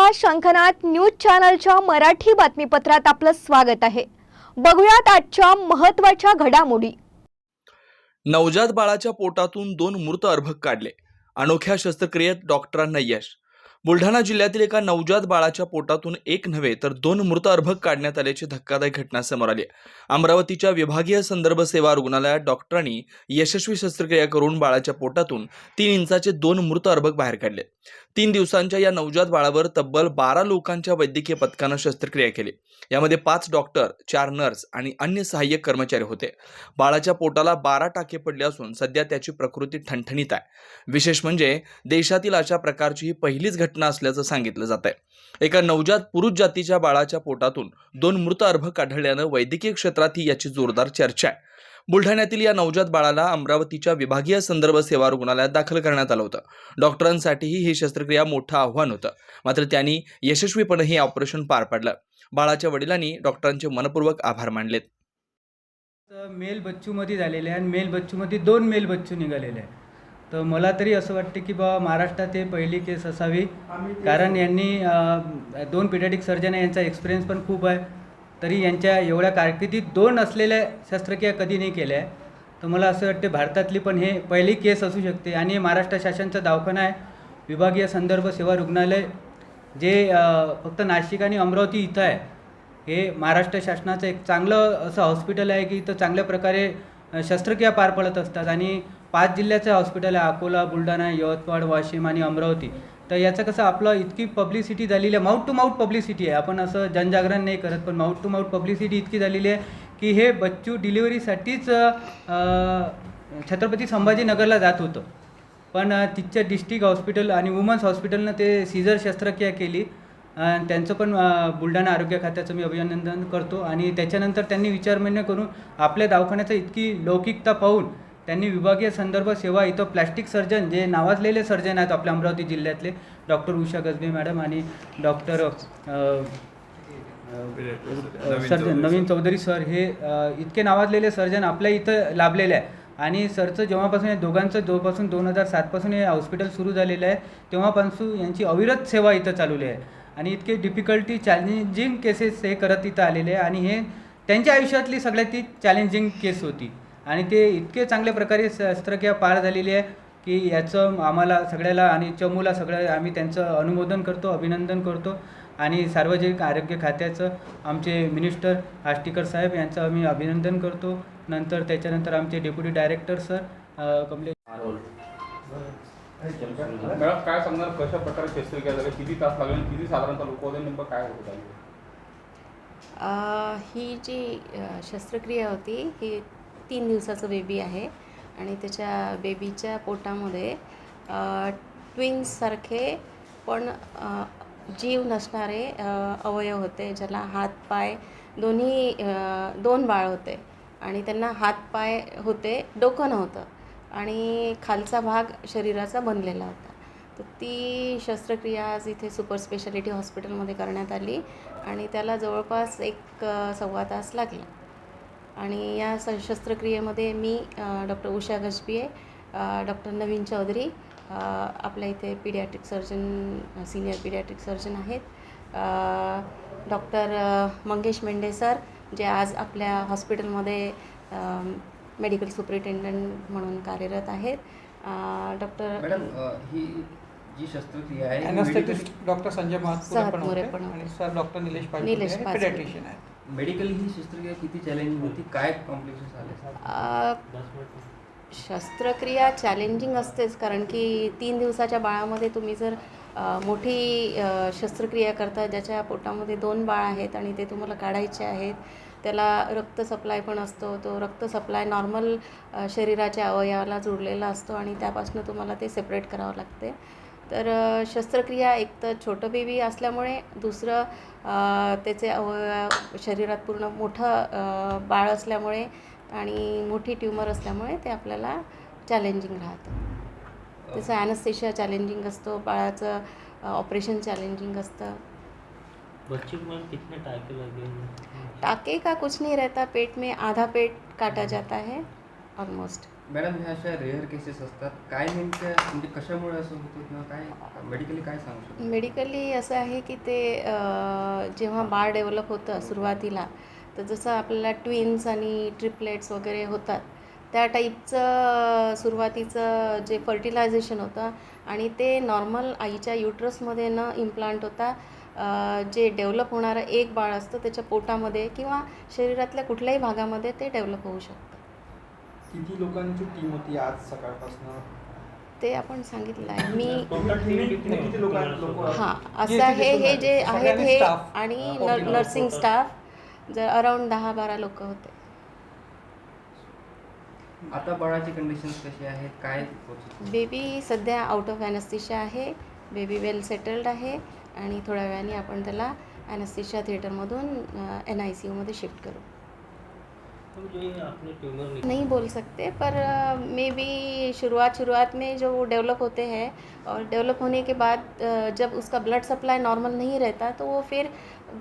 नमस्कार, शंखनाद न्यूज चॅनलच्या मराठी बातमीपत्रात आपलं स्वागत आहे। बघूयात आजच्या महत्त्वाच्या घडामोडी। नवजात बाळाच्या पोटातून 2 मृत अर्भक काढले, अनोख्या शस्त्रक्रियेत डॉक्टरांना यश। बुलढाणा जिल्ह्यातील एका नवजात बाळाच्या पोटातून एक नव्हे तर 2 मृत अर्भक काढण्यात आल्याची धक्कादायक घटना समोर आली। अमरावतीच्या विभागीय संदर्भ सेवा रुग्णालयात डॉक्टरांनी यशस्वी शस्त्रक्रिया करून बाळाच्या पोटातून 3 इंचाचे 2 मृत अर्भक बाहेर काढले। 3 दिवसांच्या या नवजात बाळावर तब्बल 12 लोकांच्या वैद्यकीय पथकाने शस्त्रक्रिया केली। यामध्ये 5 डॉक्टर, 4 नर्स आणि अन्य सहाय्यक कर्मचारी होते। बाळाच्या पोटाला 12 टाके पडले असून सध्या त्याची प्रकृती ठणठणीत आहे। विशेष म्हणजे देशातील अशा प्रकारची ही पहिलीच घटना असल्याचं सांगितलं जात आहे। एका नवजात पुरुष जातीच्या बाळाच्या पोटातून 2 मृत अर्भक आढळल्यानं वैद्यकीय क्षेत्रातही याची जोरदार चर्चा आहे। बुलढाण्यातील या नवजात बाळाला अमरावतीच्या विभागीय संदर्भ सेवा रुग्णालयात दाखल करण्यात आलं होतं। डॉक्टरांसाठीही ही शस्त्रक्रिया मोठं आव्हान होतं, मात्र त्यांनी यशस्वीपणे हे ऑपरेशन पार पाडलं। बाळाच्या वडिलांनी डॉक्टरांचे मनपूर्वक आभार मानलेत। मेल बच्चूमध्ये झालेले आहे आणि मेल बच्चूमध्ये 2 मेल बच्चू निघालेले आहे। तर मला तरी असं वाटते की बाबा महाराष्ट्रात हे पहिली केस असावी, कारण यांनी 2 पीडियाट्रिक सर्जन आहे, यांचा एक्सपिरियन्स पण खूप आहे। तरी यांच्या एवढ्या कारकिर्दीत 2 असलेल्या शस्त्रक्रिया कधी नाही केल्या आहे। तर मला असं वाटते भारतातली पण हे पहिली केस असू शकते आणि महाराष्ट्र शासनाचा दवाखाना आहे विभागीय संदर्भ सेवा रुग्णालय, जे फक्त नाशिक आणि अमरावती इथं आहे। हे महाराष्ट्र शासनाचं एक चांगलं असं हॉस्पिटल आहे की इथं चांगल्या प्रकारे शस्त्रक्रिया पार पडत असतात आणि 5 जिल्ह्याचं हॉस्पिटल आहे, अकोला, बुलढाणा, यवतमाळ, वाशिम आणि अमरावती। तर याचं कसं आपलं इतकी पब्लिसिटी झालेली आहे, माउथ टू माउथ पब्लिसिटी आहे। आपण असं जनजागरण नाही करत, पण माउथ टू माउथ पब्लिसिटी इतकी झालेली आहे की हे बच्चू डिलिव्हरीसाठीच छत्रपती संभाजीनगरला जात होतं, पण तिथच्या डिस्ट्रिक्ट हॉस्पिटल आणि वुमन्स हॉस्पिटलनं ते सीझर शस्त्रक्रिया केली। त्यांचं पण बुलढाणा आरोग्य खात्याचं मी अभिनंदन करतो। आणि त्याच्यानंतर त्यांनी विचारमंथन करून आपल्या दवाखान्याचं इतकी लौकिकता पाहून त्यांनी विभागीय संदर्भ सेवा इथं प्लॅस्टिक सर्जन, जे नावाजलेले सर्जन आहेत आपल्या अमरावती जिल्ह्यातले, डॉक्टर उषा गजबे मॅडम आणि डॉक्टर सर्जन नवीन चौधरी सर, हे इतके नावाजलेले सर्जन आपल्या इथं लाभलेले आहे। आणि सरचं जेव्हापासून या दोघांचं जवळपासून 2007 पासून हे हॉस्पिटल सुरू झालेलं आहे, तेव्हापासून यांची अविरत सेवा इथं चालवली आहे आणि इतके डिफिकल्टी चॅलेंजिंग केसेस हे करत इथं आलेले आहे आणि हे त्यांच्या आयुष्यातली सगळ्यात ती चॅलेंजिंग केस होती आणि ते इतके चांगल्या प्रकारे शस्त्रक्रिया पार झालेली आहे की याचं आम्हाला सगळ्याला आणि चमूला सगळ्या आम्ही त्यांचं अनुमोदन करतो, अभिनंदन करतो। आणि सार्वजनिक आरोग्य खात्याचं आमचे मिनिस्टर आष्टीकर साहेब यांचं आम्ही अभिनंदन करतो। नंतर त्याच्यानंतर आमचे deputy director sir Kamlesh. Madam काय सांगणार, कशा प्रकारे शस्त्रक्रिया झाली, किती तास लागले, किती साधारणतः लोक होते, नेमकं काय होत आहे? ही जी शस्त्रक्रिया होती ही 3 दिवसाचं बेबी आहे आणि त्याच्या बेबीच्या पोटामध्ये ट्विन्ससारखे पण जीव नसणारे अवयव होते, ज्याला हात पाय दोन्ही 2 बाळ होते आणि त्यांना हात पाय होते, डोकं नव्हतं आणि खालचा भाग शरीराचा बनलेला होता। तर ती शस्त्रक्रिया आज इथे सुपर स्पेशालिटी हॉस्पिटलमध्ये करण्यात आली आणि त्याला जवळपास 1-1.25 तास लागला। आणि या शस्त्रक्रियेमध्ये मी डॉक्टर उषा गजबे, डॉक्टर नवीन चौधरी, आपल्या इथे paediatric surgeon, senior paediatric surgeon आहेत, डॉक्टर मंगेश मेंढे सर, जे आज आपल्या हॉस्पिटलमध्ये मेडिकल सुपरिटेंडंट म्हणून कार्यरत आहेत, डॉक्टर मॅडम ही जी शस्त्रक्रिया आहे एनेस्थेटिस्ट डॉक्टर संजय महात्पुरे पण होते, सर डॉक्टर निलेश पेडियाट्रिशियन आहे। मेडिकली ही शस्त्रक्रिया किती चॅलेंजिंग होती, काय कॉम्प्लिकेशन्स आले? शस्त्रक्रिया चॅलेंजिंग असतेच, कारण की 3 दिवसाच्या बाळामध्ये तुम्ही जर मोठी शस्त्रक्रिया करता, ज्याच्या पोटामध्ये 2 बाळ आहेत आणि ते तुम्हाला काढायचे आहेत, त्याला रक्त सप्लाय पण असतो, तो रक्त सप्लाय नॉर्मल शरीराच्या अवयवाला जोडलेला असतो आणि त्यापासून तुम्हाला ते सेपरेट करावं लागते। तर शस्त्रक्रिया एक तर छोटं बेबी असल्यामुळे, दुसरं त्याचे अवयव शरीरात पूर्ण मोठं बाळ असल्यामुळे आणि मोठी ट्यूमर असल्यामुळे ते आपल्याला चॅलेंजिंग राहतं। त्याचं ॲनेस्थेशिया चॅलेंजिंग असतो, बाळाचं ऑपरेशन चॅलेंजिंग असतं। बच्चे को कितने टाके लगे? टाके का कुछ नहीं रहता, पेट में आधा पेट काटा जाता है ऑलमोस्ट। मॅडम ह्या अशा रेअर केसेस असतात, काय नेमक्या म्हणजे कशामुळे असं होतं किंवा काय मेडिकली काय सांगू शकतो? मेडिकली असं आहे की ते जेव्हा बाळ डेव्हलप होतं सुरुवातीला, तर जसं आपल्याला ट्विन्स आणि ट्रिपलेट्स वगैरे होतात त्या टाईपचं सुरुवातीचं जे फर्टिलायझेशन होतं आणि ते नॉर्मल आईच्या युट्रसमध्ये न इम्प्लांट होता जे डेव्हलप होणारं एक बाळ असतं त्याच्या पोटामध्ये किंवा शरीरातल्या कुठल्याही भागामध्ये ते डेव्हलप होऊ शकतं. किती लोकांची टीम होती आज सकाळपासून? ते आपण सांगितलं आहे मी. किती लोक हां, असं आहे, हे जे आहेत हे आणि नर्सिंग स्टाफ जर अराऊंड 10-12 लोक होते. आता बाळाची कंडिशन्स कशी आहेत, काय होतं? बेबी सध्या आउट ऑफ ॲनेस्थेशिया आहे, बेबी वेल सेटल्ड आहे आणि थोड्या वेळाने आपण त्याला ॲनेस्थेशिया थिएटरमधून NICU मध्ये शिफ्ट करू. तो जो आपने ट्यूमर नहीं बोल सकते, पर मे बी शुरुआत में जो डेवलप होते हैं और डेवलप होने के बाद जब उसका ब्लड सप्लाई नॉर्मल नहीं रहता तो वो फिर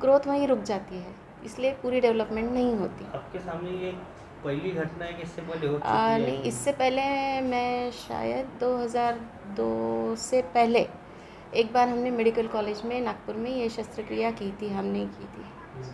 ग्रोथ वहीं रुक जाती है, इसलिए पूरी डेवलपमेंट नहीं होती. आपके सामने ये पहली घटना है कि इससे पहले हो चुकी नहीं, है? इससे पहले मैं शायद 2002 से पहले एक बार हमने मेडिकल कॉलेज में नागपुर में ये शस्त्रक्रिया की थी, हमने की थी.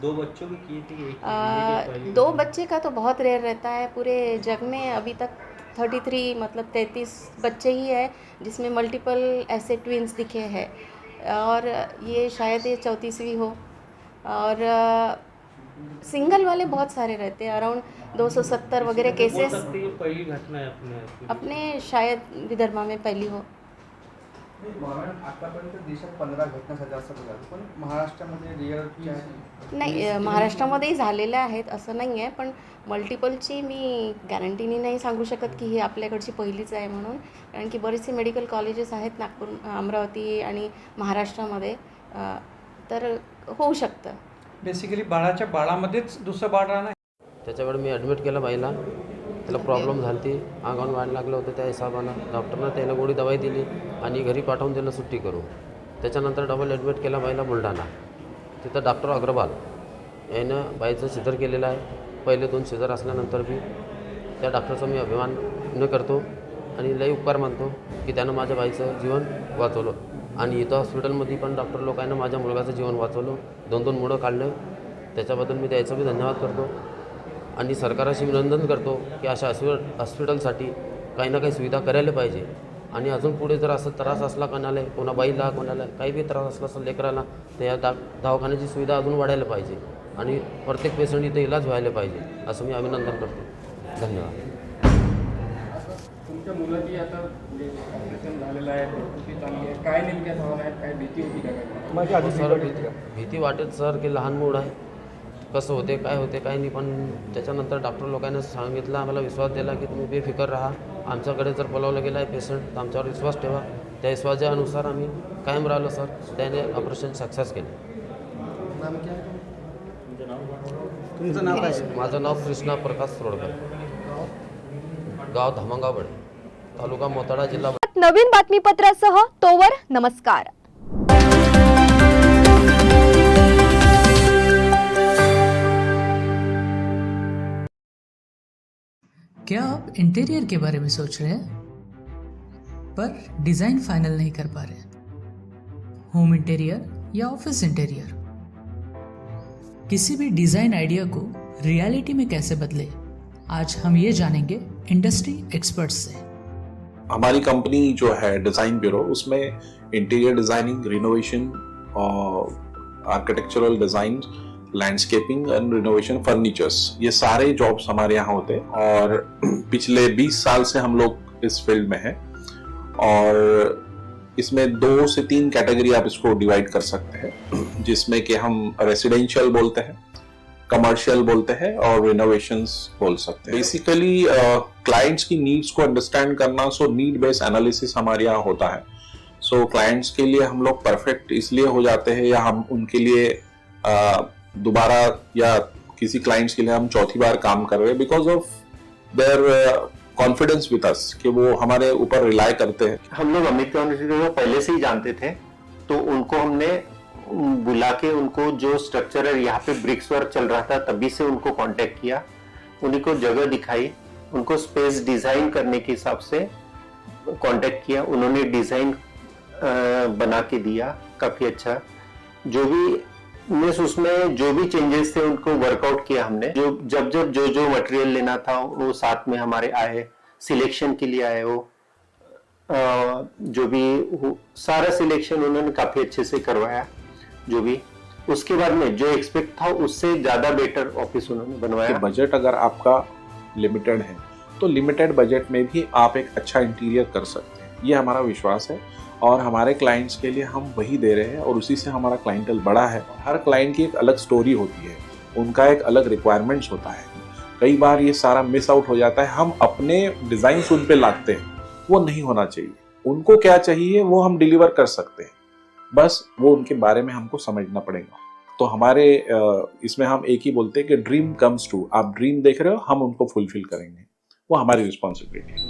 2 बच्चों की थी, एक immediate पहले? 2 बच्चे का तो बहुत रेयर रहता है पूरे जग में. अभी तक 33 मतलब 33 बच्चे ही है जिसमें मल्टीपल ऐसे ट्विन्स दिखे हैं और ये शायद ये 34वीं हो. और सिंगल वाले बहुत सारे रहते हैं, अराउंड 270 वगैरह बोल केसेस सकते हैं कि पहली घटना है अपने शायद विदर्भा में पहली हो. आतापर्यंत देशात 15 घटना झाल्या असं बोलाल, पण महाराष्ट्रामध्ये रिअल नाही, महाराष्ट्रामध्येही झालेल्या आहेत असं नाही आहे, पण मल्टिपलची मी गॅरंटीनी नाही सांगू शकत की ही आपल्याकडची पहिलीच आहे म्हणून, कारण की बरेचसे मेडिकल कॉलेजेस आहेत नागपूर, अमरावती आणि महाराष्ट्रामध्ये, तर होऊ शकतं. बेसिकली बाळामध्येच दुसरं बाळ राहणं. त्याच्यावेळी मी ॲडमिट केलं बाईला, त्याला प्रॉब्लेम झाली ती, अंगावर वाढ लागलं होतं, त्या हिशोबानं डॉक्टरनं त्याला गोळी दवाई दिली आणि घरी पाठवून दिलं सुट्टी करून. त्याच्यानंतर डबल ॲडमिट केला बाईला बुलढाणा. तिथं डॉक्टर अग्रवाल यानं बाईचं सिजर केलेलं आहे. पहिले 2 सिजर असल्यानंतर बी त्या डॉक्टरचा मी अभिमान न करतो आणि लई उपकार मानतो की त्यानं माझ्या बाईचं जीवन वाचवलं. आणि इथं हॉस्पिटलमध्ये पण डॉक्टर लोकांना माझ्या मुलगाचं जीवन वाचवलं, 2 मुलं काढलं. त्याच्याबद्दल मी त्याचा बी धन्यवाद करतो आणि सरकाराशी विनंती करतो की अशा हॉस्पिटलसाठी काही ना काही सुविधा करायला पाहिजे. आणि अजून पुढे जर असं त्रास असला कोणाला, कोणा बाईला, कोणाला काही बी त्रास असला असेल लेकराला, तर या दवाखान्याची सुविधा अजून वाढायला पाहिजे आणि प्रत्येक पेशंट इथं इलाज व्हायला पाहिजे, असं मी अभिनंदन करतो. धन्यवाद. तुमच्या मुलाची आता ऑपरेशन झालेलं आहे, परिस्थिती चांगली आहे, काय नेमक्या भावना आहेत, काय भीती होती का काय? सर भीती वाटेल सर की लहान मूल आहे, कसं होते काय होते काय नाही, पण त्याच्यानंतर डॉक्टर लोकांनी सांगितलं, आम्हाला विश्वास दिला की तुम्ही बेफिकर राहा, आमच्याकडे जर बोलावलं गेलं आहे पेशंट तर आमच्यावर विश्वास ठेवा. त्या विश्वासानुसार आम्ही कायम राहिलो सर. त्याने ऑपरेशन सक्सेस केलं. तुमचं नाव काय? माझं नाव कृष्णा प्रकाश सोडकर, गाव धामणगावबडे, तालुका मोताळा, जिल्हा. नवीन बातमीपत्रासह तोवर नमस्कार. क्या आप इंटीरियर के बारे में सोच रहे हैं पर डिजाइन फाइनल नहीं कर पा रहे? होम इंटीरियर या ऑफिस इंटीरियर, किसी भी डिजाइन आइडिया को रियलिटी में कैसे बदले, आज हम ये जानेंगे इंडस्ट्री एक्सपर्ट्स से. हमारी कंपनी जो है डिज़ाइन ब्यूरो, उसमें interior designing, renovation, architectural design, landscaping end renovation, furnitures, ये सारे जॉब्स हमारे यहाँ होते हैं. और पिछले 20 साल से हम लोग इस फील्ड में हैं. और इसमें 2 से 3 कैटेगरी आप इसको डिवाइड कर सकते हैं, जिसमें कि हम रेसिडेंशियल बोलते हैं, कमर्शियल बोलते हैं और रिनोवेशंस बोल सकते हैं. बेसिकली क्लाइंट्स की नीड्स को अंडरस्टैंड करना, सो नीड बेस्ड एनालिसिस हमारे यहाँ होता है. सो क्लाइंट्स के लिए हम लोग परफेक्ट इसलिए हो जाते हैं, या हम उनके लिए दोबारा, या किसी क्लाइंट्स के लिए हम चौथी बार काम कर रहे हैं because of their confidence with us, कि वो हमारे ऊपर रिलाई करते हैं. हम लोग अमित को पहले से ही जानते थे, तो उनको हमने बुला के उनको जो स्ट्रक्चर है यहाँ पे ब्रिक्स वर्क चल रहा था तभी से उनको कांटेक्ट किया, उन्हीं को जगह दिखाई उनको स्पेस डिजाइन करने के हिसाब से कांटेक्ट किया, उन्होंने डिजाइन बना के दिया काफी अच्छा। जो भी मीन्स उसमें जो भी चेंजेस थे उनको वर्कआउट किया हमने। जब जो मटेरियल लेना था वो साथ में हमारे आए, सिलेक्शन के लिए आए। वो जो भी सारा सिलेक्शन उन्होंने काफी अच्छे से करवाया। जो भी उसके बाद में जो एक्सपेक्ट था उससे ज्यादा बेटर ऑफिस उन्होंने बनवाया। बजट अगर आपका लिमिटेड है तो लिमिटेड बजट में भी आप एक अच्छा इंटीरियर कर सकते हैं, ये हमारा विश्वास है। और हमारे क्लाइंट्स के लिए हम वही दे रहे हैं और उसी से हमारा क्लाइंटल बड़ा है। हर क्लाइंट की एक अलग स्टोरी होती है, उनका एक अलग रिक्वायरमेंट्स होता है। कई बार ये सारा मिस आउट हो जाता है, हम अपने डिज़ाइन उन पे लादते हैं, वो नहीं होना चाहिए। उनको क्या चाहिए वो हम डिलीवर कर सकते हैं, बस वो उनके बारे में हमको समझना पड़ेगा। तो हमारे इसमें हम एक ही बोलते हैं कि ड्रीम कम्स ट्रू। आप ड्रीम देख रहे हो, हम उनको फुलफिल करेंगे, वो हमारी रिस्पॉन्सिबिलिटी है।